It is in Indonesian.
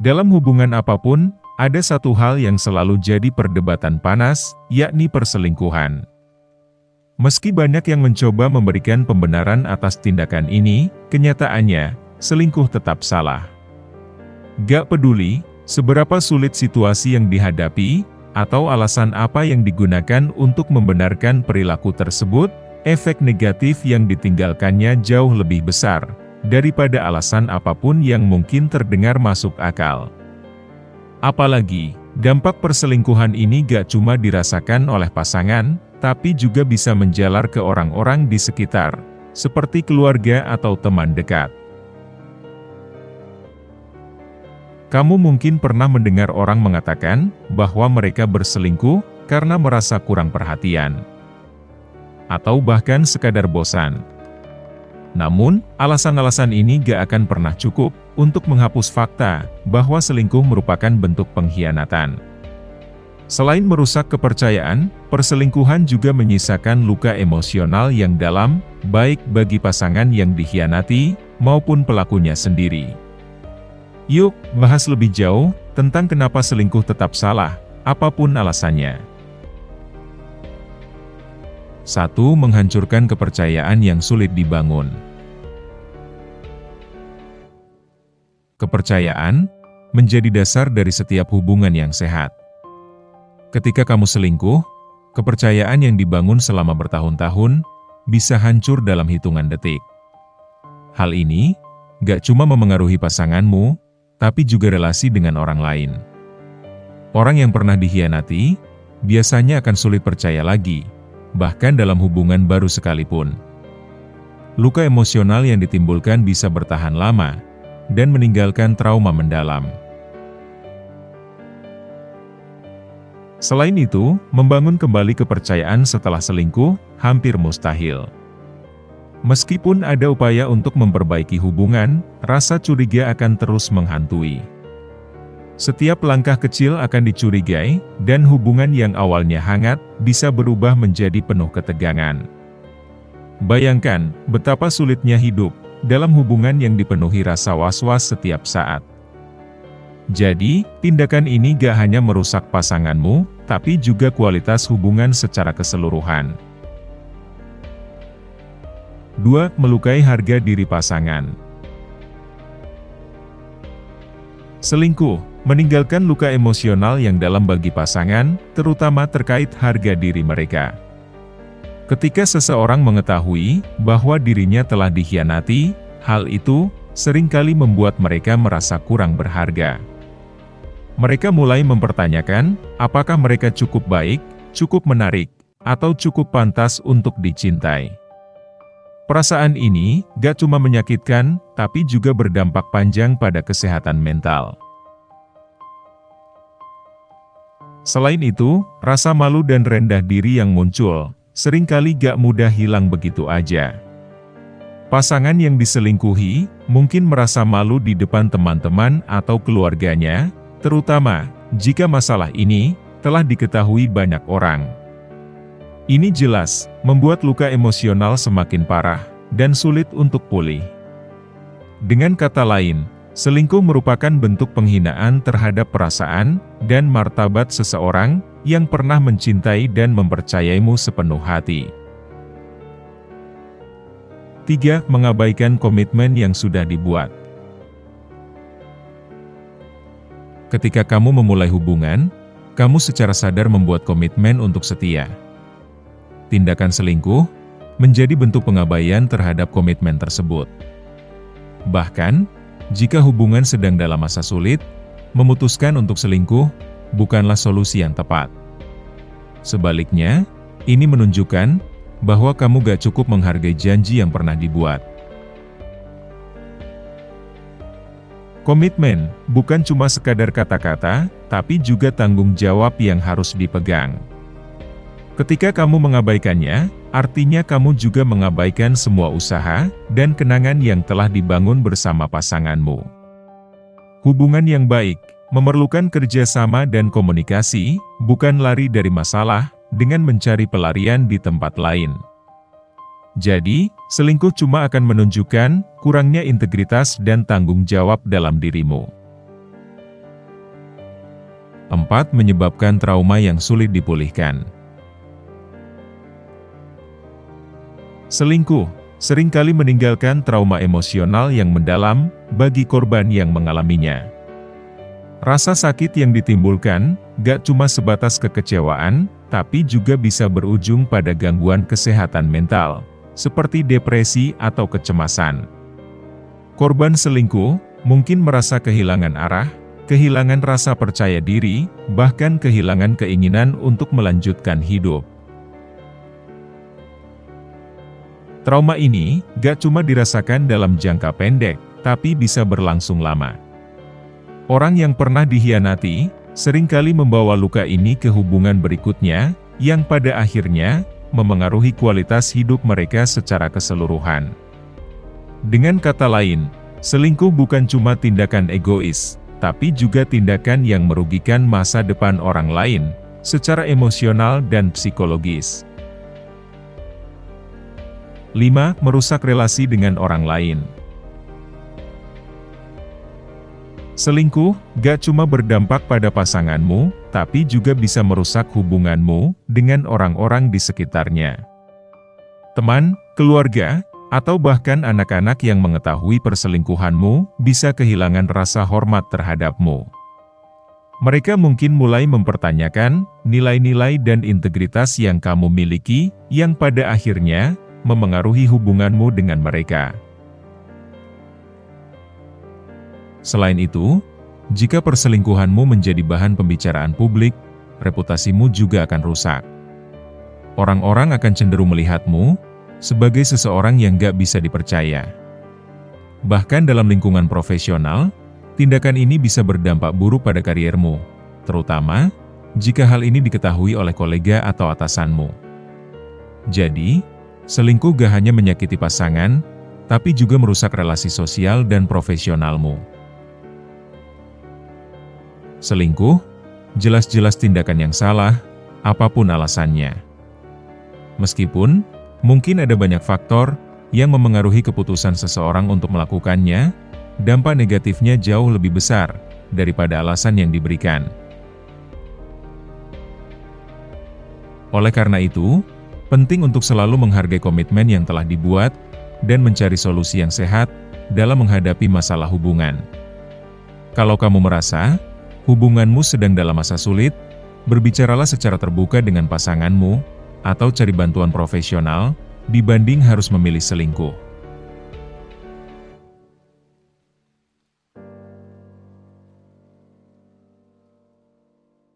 Dalam hubungan apapun, ada satu hal yang selalu jadi perdebatan panas, yakni perselingkuhan. Meski banyak yang mencoba memberikan pembenaran atas tindakan ini, kenyataannya, selingkuh tetap salah. Gak peduli seberapa sulit situasi yang dihadapi, atau alasan apa yang digunakan untuk membenarkan perilaku tersebut, efek negatif yang ditinggalkannya jauh lebih besar daripada alasan apapun yang mungkin terdengar masuk akal. Apalagi, dampak perselingkuhan ini gak cuma dirasakan oleh pasangan, tapi juga bisa menjalar ke orang-orang di sekitar, seperti keluarga atau teman dekat. Kamu mungkin pernah mendengar orang mengatakan bahwa mereka berselingkuh karena merasa kurang perhatian, atau bahkan sekadar bosan. Namun, alasan-alasan ini gak akan pernah cukup untuk menghapus fakta bahwa selingkuh merupakan bentuk pengkhianatan. Selain merusak kepercayaan, perselingkuhan juga menyisakan luka emosional yang dalam, baik bagi pasangan yang dikhianati, maupun pelakunya sendiri. Yuk, bahas lebih jauh tentang kenapa selingkuh tetap salah, apapun alasannya. 1. Menghancurkan kepercayaan yang sulit dibangun. Kepercayaan menjadi dasar dari setiap hubungan yang sehat. Ketika kamu selingkuh, kepercayaan yang dibangun selama bertahun-tahun bisa hancur dalam hitungan detik. Hal ini gak cuma memengaruhi pasanganmu, tapi juga relasi dengan orang lain. Orang yang pernah dikhianati biasanya akan sulit percaya lagi, bahkan dalam hubungan baru sekalipun. Luka emosional yang ditimbulkan bisa bertahan lama dan meninggalkan trauma mendalam. Selain itu, membangun kembali kepercayaan setelah selingkuh hampir mustahil. Meskipun ada upaya untuk memperbaiki hubungan, rasa curiga akan terus menghantui. Setiap langkah kecil akan dicurigai, dan hubungan yang awalnya hangat bisa berubah menjadi penuh ketegangan. Bayangkan betapa sulitnya hidup dalam hubungan yang dipenuhi rasa was-was setiap saat. Jadi, tindakan ini gak hanya merusak pasanganmu, tapi juga kualitas hubungan secara keseluruhan. 2. Melukai harga diri pasangan. Selingkuh meninggalkan luka emosional yang dalam bagi pasangan, terutama terkait harga diri mereka. Ketika seseorang mengetahui bahwa dirinya telah dikhianati, hal itu seringkali membuat mereka merasa kurang berharga. Mereka mulai mempertanyakan, apakah mereka cukup baik, cukup menarik, atau cukup pantas untuk dicintai. Perasaan ini gak cuma menyakitkan, tapi juga berdampak panjang pada kesehatan mental. Selain itu, rasa malu dan rendah diri yang muncul seringkali gak mudah hilang begitu aja. Pasangan yang diselingkuhi mungkin merasa malu di depan teman-teman atau keluarganya, terutama jika masalah ini telah diketahui banyak orang. Ini jelas membuat luka emosional semakin parah dan sulit untuk pulih. Dengan kata lain, selingkuh merupakan bentuk penghinaan terhadap perasaan dan martabat seseorang yang pernah mencintai dan mempercayaimu sepenuh hati. 3. Mengabaikan komitmen yang sudah dibuat. Ketika kamu memulai hubungan, kamu secara sadar membuat komitmen untuk setia. Tindakan selingkuh menjadi bentuk pengabaian terhadap komitmen tersebut. Bahkan, jika hubungan sedang dalam masa sulit, memutuskan untuk selingkuh bukanlah solusi yang tepat. Sebaliknya, ini menunjukkan bahwa kamu gak cukup menghargai janji yang pernah dibuat. Komitmen bukan cuma sekadar kata-kata, tapi juga tanggung jawab yang harus dipegang. Ketika kamu mengabaikannya, artinya kamu juga mengabaikan semua usaha dan kenangan yang telah dibangun bersama pasanganmu. Hubungan yang baik memerlukan kerjasama dan komunikasi, bukan lari dari masalah dengan mencari pelarian di tempat lain. Jadi, selingkuh cuma akan menunjukkan kurangnya integritas dan tanggung jawab dalam dirimu. 4. Menyebabkan trauma yang sulit dipulihkan. Selingkuh seringkali meninggalkan trauma emosional yang mendalam bagi korban yang mengalaminya. Rasa sakit yang ditimbulkan gak cuma sebatas kekecewaan, tapi juga bisa berujung pada gangguan kesehatan mental, seperti depresi atau kecemasan. Korban selingkuh mungkin merasa kehilangan arah, kehilangan rasa percaya diri, bahkan kehilangan keinginan untuk melanjutkan hidup. Trauma ini gak cuma dirasakan dalam jangka pendek, tapi bisa berlangsung lama. Orang yang pernah dikhianati seringkali membawa luka ini ke hubungan berikutnya, yang pada akhirnya memengaruhi kualitas hidup mereka secara keseluruhan. Dengan kata lain, selingkuh bukan cuma tindakan egois, tapi juga tindakan yang merugikan masa depan orang lain, secara emosional dan psikologis. 5. Merusak relasi dengan orang lain. Selingkuh gak cuma berdampak pada pasanganmu, tapi juga bisa merusak hubunganmu dengan orang-orang di sekitarnya. Teman, keluarga, atau bahkan anak-anak yang mengetahui perselingkuhanmu bisa kehilangan rasa hormat terhadapmu. Mereka mungkin mulai mempertanyakan nilai-nilai dan integritas yang kamu miliki, yang pada akhirnya memengaruhi hubunganmu dengan mereka. Selain itu, jika perselingkuhanmu menjadi bahan pembicaraan publik, reputasimu juga akan rusak. Orang-orang akan cenderung melihatmu sebagai seseorang yang gak bisa dipercaya. Bahkan dalam lingkungan profesional, tindakan ini bisa berdampak buruk pada kariermu, terutama jika hal ini diketahui oleh kolega atau atasanmu. Jadi, selingkuh gak hanya menyakiti pasangan, tapi juga merusak relasi sosial dan profesionalmu. Selingkuh jelas-jelas tindakan yang salah, apapun alasannya. Meskipun mungkin ada banyak faktor yang memengaruhi keputusan seseorang untuk melakukannya, dampak negatifnya jauh lebih besar daripada alasan yang diberikan. Oleh karena itu, penting untuk selalu menghargai komitmen yang telah dibuat dan mencari solusi yang sehat dalam menghadapi masalah hubungan. Kalau kamu merasa hubunganmu sedang dalam masa sulit, berbicaralah secara terbuka dengan pasanganmu, atau cari bantuan profesional, dibanding harus memilih selingkuh.